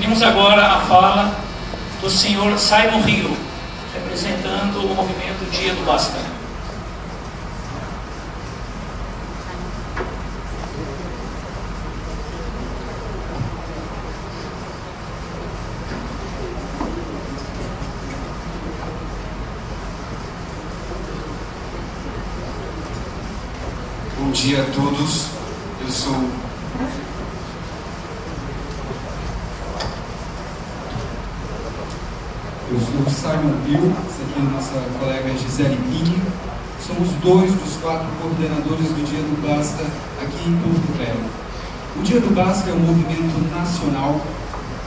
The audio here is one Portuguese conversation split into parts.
Pedimos agora a fala do senhor Simon Rio, representando o movimento Dia do Basta. Bom dia a todos. Eu sou Simon Rio, essa aqui é a nossa colega Gisele Pinho. Somos 2 dos 4 coordenadores do Dia do Basta aqui em Porto Velho. O Dia do Basta é um movimento nacional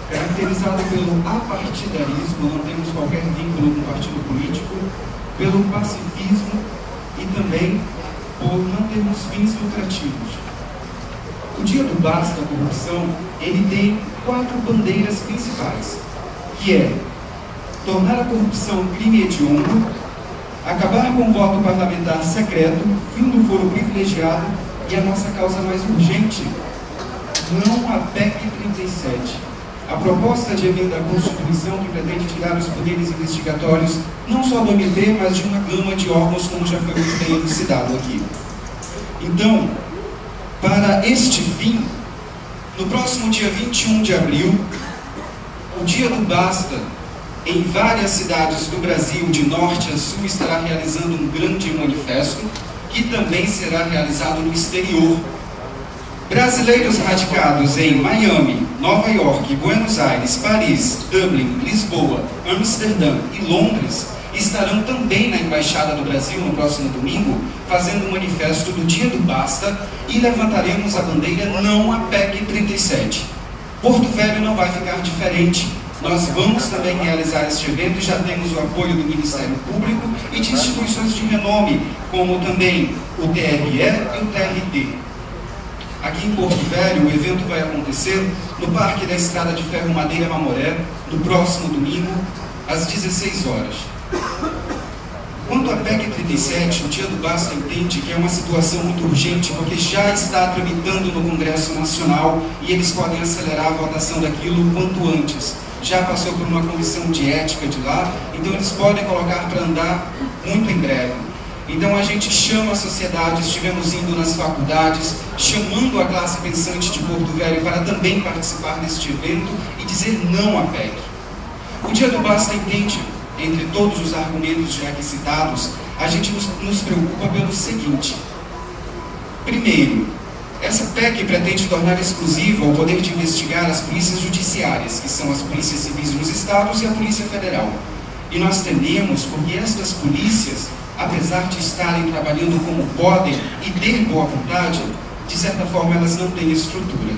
caracterizado pelo apartidarismo, não temos qualquer vínculo com partido político, pelo pacifismo e também por não termos fins lucrativos. O Dia do Basta, a corrupção, ele tem 4 bandeiras principais, que é tornar a corrupção crime hediondo, acabar com o voto parlamentar secreto, fim do foro privilegiado e a nossa causa mais urgente, não a PEC 37. A proposta de emenda à Constituição que pretende tirar os poderes investigatórios não só do MP, mas de uma gama de órgãos, como já foi muito bem elucidado aqui. Então, para este fim, no próximo dia 21 de abril, o Dia do Basta, em várias cidades do Brasil, de norte a sul, estará realizando um grande manifesto, que também será realizado no exterior. Brasileiros radicados em Miami, Nova York, Buenos Aires, Paris, Dublin, Lisboa, Amsterdã e Londres estarão também na Embaixada do Brasil no próximo domingo, fazendo um manifesto do Dia do Basta, e levantaremos a bandeira não a PEC 37. Porto Velho não vai ficar diferente. Nós vamos também realizar este evento e já temos o apoio do Ministério Público e de instituições de renome, como também o TRE e o TRT. Aqui em Porto Velho, o evento vai acontecer no Parque da Estrada de Ferro Madeira Mamoré, no próximo domingo, às 16 horas. Quanto à PEC 37, o Dia do Basta entende que é uma situação muito urgente, porque já está tramitando no Congresso Nacional e eles podem acelerar a votação daquilo quanto antes. Já passou por uma comissão de ética de lá, então eles podem colocar para andar muito em breve. Então a gente chama a sociedade, estivemos indo nas faculdades, chamando a classe pensante de Porto Velho para também participar deste evento e dizer não à PEC. O Dia do Basta entende, entre todos os argumentos já aqui citados, a gente nos preocupa pelo seguinte. Primeiro, essa PEC pretende tornar exclusivo o poder de investigar as polícias judiciárias, que são as polícias civis nos estados e a Polícia Federal. E nós tememos porque estas polícias, apesar de estarem trabalhando como podem e ter boa vontade, de certa forma elas não têm estrutura.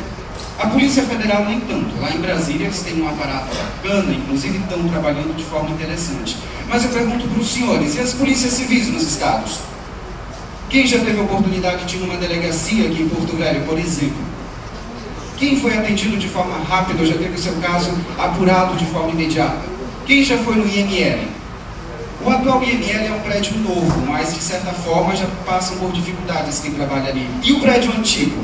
A Polícia Federal nem tanto. Lá em Brasília eles têm um aparato bacana, inclusive estão trabalhando de forma interessante. Mas eu pergunto para os senhores, e as polícias civis nos estados? Quem já teve a oportunidade de ir numa delegacia aqui em Porto Velho, por exemplo? Quem foi atendido de forma rápida ou já teve o seu caso apurado de forma imediata? Quem já foi no IML? O atual IML é um prédio novo, mas de certa forma já passam por dificuldades quem trabalha ali. E o prédio antigo?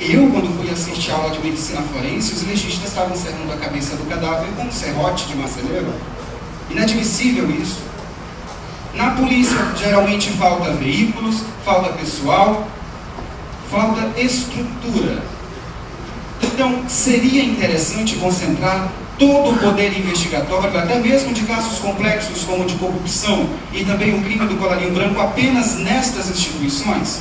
Eu, quando fui assistir a aula de medicina forense, os legistas estavam encerrando a cabeça do cadáver com um serrote de marceneiro. Inadmissível isso. Na polícia, geralmente falta veículos, falta pessoal, falta estrutura. Então, seria interessante concentrar todo o poder investigatório, até mesmo de casos complexos como de corrupção e também o crime do colarinho branco, apenas nestas instituições,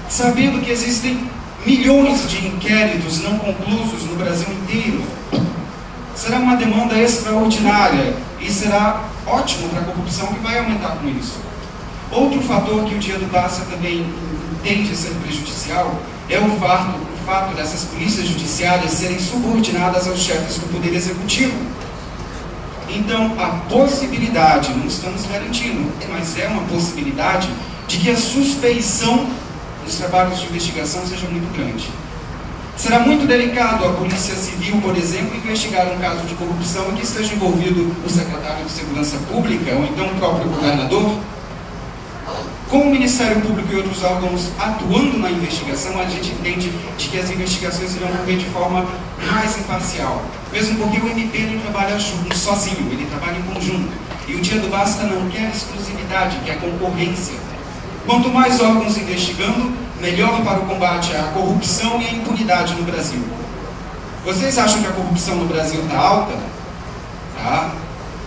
sabendo que existem milhões de inquéritos não conclusos no Brasil inteiro. Será uma demanda extraordinária e será ótimo para a corrupção, que vai aumentar com isso. Outro fator que o Dia do Basta também entende ser prejudicial é o fato dessas polícias judiciárias serem subordinadas aos chefes do Poder Executivo. Então, a possibilidade, não estamos garantindo, mas é uma possibilidade de que a suspeição nos trabalhos de investigação seja muito grande. Será muito delicado a Polícia Civil, por exemplo, investigar um caso de corrupção em que esteja envolvido o secretário de Segurança Pública ou então o próprio governador. Com o Ministério Público e outros órgãos atuando na investigação, a gente entende de que as investigações irão ocorrer de forma mais imparcial. Mesmo porque o MP não trabalha sozinho, ele trabalha em conjunto. E o Dia do Basta não quer exclusividade, quer concorrência. Quanto mais órgãos investigando, melhor para o combate à corrupção e à impunidade no Brasil. Vocês acham que a corrupção no Brasil está alta? Tá.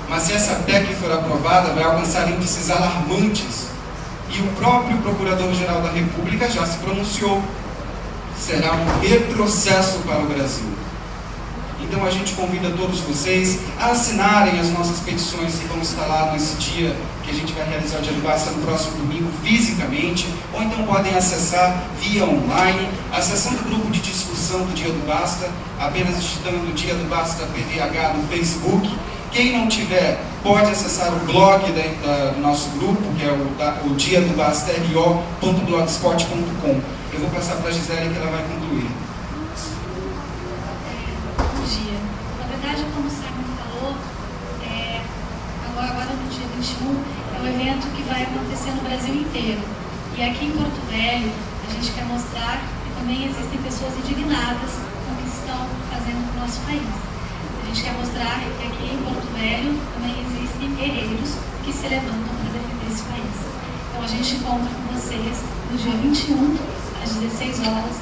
Mas se essa PEC for aprovada, vai alcançar índices alarmantes. E o próprio Procurador-Geral da República já se pronunciou. Será um retrocesso para o Brasil. Então a gente convida todos vocês a assinarem as nossas petições que vão estar lá nesse dia que a gente vai realizar o Dia do Basta no próximo domingo fisicamente, ou então podem acessar via online a seção do grupo de discussão do Dia do Basta, apenas digitando Dia do Basta PVH no Facebook. Quem não tiver, pode acessar o blog do nosso grupo, que é o dia do Basta ro.blogspot.com. Eu vou passar para a Gisele que ela vai concluir. Na verdade, como o Simon falou, agora no dia 21 é um evento que vai acontecer no Brasil inteiro. E aqui em Porto Velho, a gente quer mostrar que também existem pessoas indignadas com o que estão fazendo no nosso país. A gente quer mostrar que aqui em Porto Velho também existem guerreiros que se levantam para defender esse país. Então a gente conta com vocês no dia 21, às 16 horas,